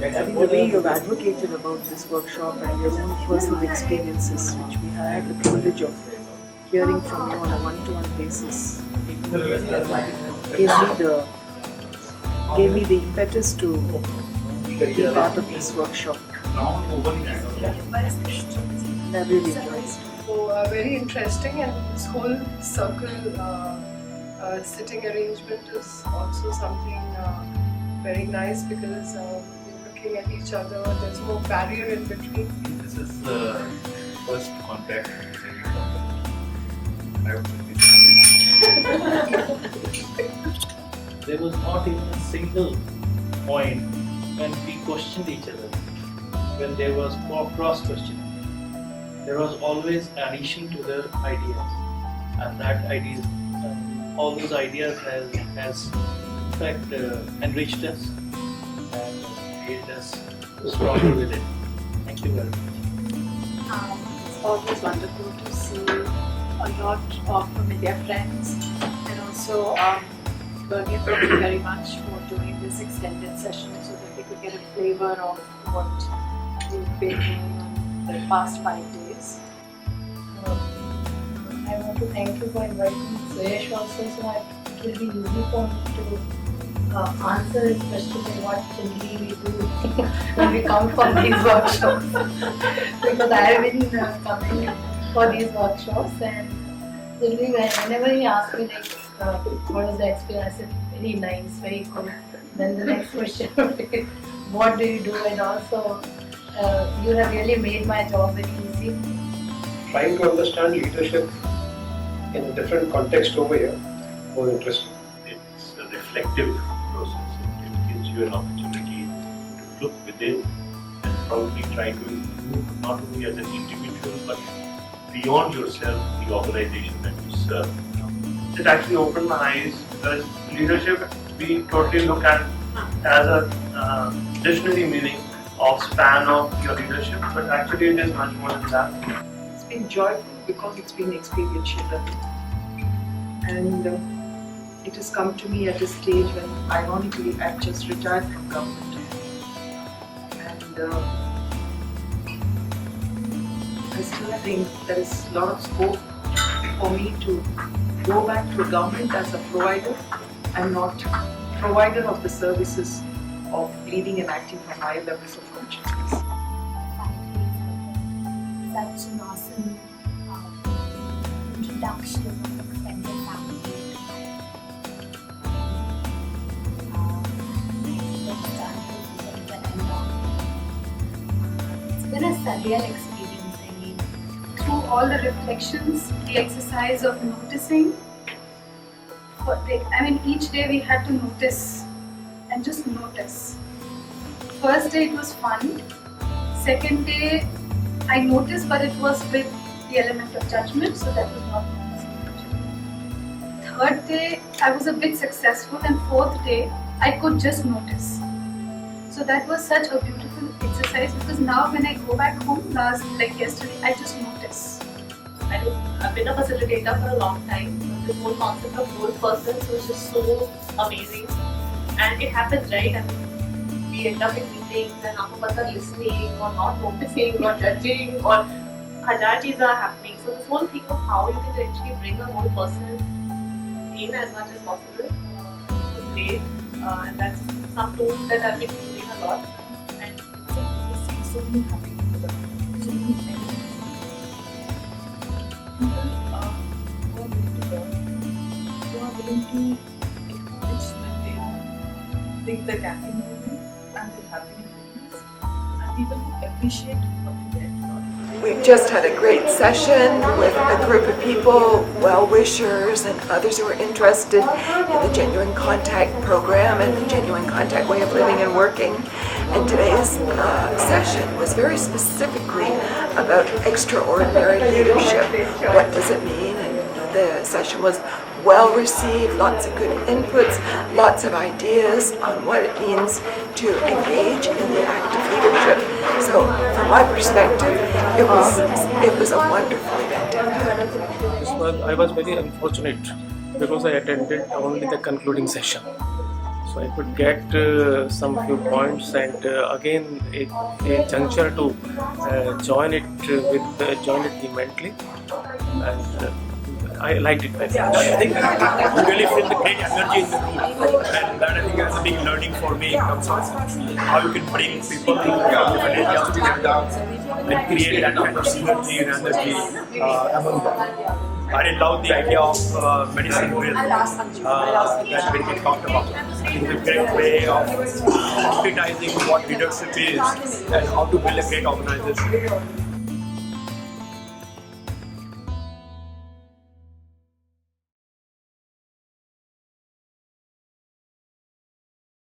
I think the way you have advocated about this workshop and your own personal experiences, which we had the privilege of hearing from you on a one-to-one basis, gave me the impetus to be part of this workshop. I really enjoyed it. So very interesting, and this whole circle sitting arrangement is also something very nice because you're looking at each other. There's no barrier in between. This is the first contact. There was not even a single point when we questioned each other, when there was cross-questioning. There was always addition to the ideas, and that ideas, all those ideas has in fact enriched us and made us stronger with it. Thank you very much. It's always wonderful to see a lot of familiar friends, and also Bernie, thank you very much for doing this extended session so that we could get a flavor of what you've been doing the past 5 days. I want to thank you for inviting Suresh also, so that it will be easy for me to answer especially what generally we do when we come for these workshops. Because I have been coming for these workshops, and generally whenever he asks me like what was the experience, I said very nice, very good. Then the next question would be what do you do, and also you have really made my job very easy. Trying to understand leadership in a different context over here was interesting. It's a reflective process. It gives you an opportunity to look within and probably try to improve not only as an individual but beyond yourself, the organization that you serve. It actually opened my eyes because leadership we totally look at as a dictionary meaning of span of your leadership, but actually it is much more than that. It's been joyful because it's been experiential learning. And it has come to me at a stage when, ironically, I've just retired from government. And I still think there is a lot of scope for me to go back to government as a provider and not provider of the services of leading and acting from higher levels of consciousness. Such an awesome introduction of extended family. It's been a surreal experience. I mean, Through all the reflections, the exercise of noticing, each day we had to notice and just notice. First day it was fun. Second day I noticed, but it was with the element of judgment, so that was not noticing. Third day I was a bit successful, and fourth day I could just notice. So that was such a beautiful exercise, because now when I go back home, yesterday, I just notice. I've been a facilitator for a long time. This whole concept of whole persons was just so amazing, and it happens, right? I mean, we end up in meetings and half are listening or not noticing or judging, or हजार चीज़ें are happening. So this whole thing of how you can actually bring a whole person in as much as possible is great, and that's some tools that I've been using a lot. And So many happy people, so many friends. People who are willing to learn, who are willing to acknowledge that they are things that are happening in them and they're happening in things, and people who appreciate what they get. We've just had a great session with a group of people, well-wishers and others who are interested in the Genuine Contact program and the Genuine Contact way of living and working. And today's session was very specifically about extraordinary leadership. What does it mean? And the session was well received, lots of good inputs, lots of ideas on what it means to engage in the act of leadership. So from my perspective, it was a wonderful event. I was very unfortunate because I attended only the concluding session. So I could get some few points, and again a juncture to join it vehemently, and I liked it very much. I think you really feel the great energy in the room, and that I think is a big learning for me in terms of how you can bring people from different areas together and create that kind of synergy and energy among them. I really love the idea of medicine will that we talked about. It's a great way of concretizing what leadership is and how to build a great organization.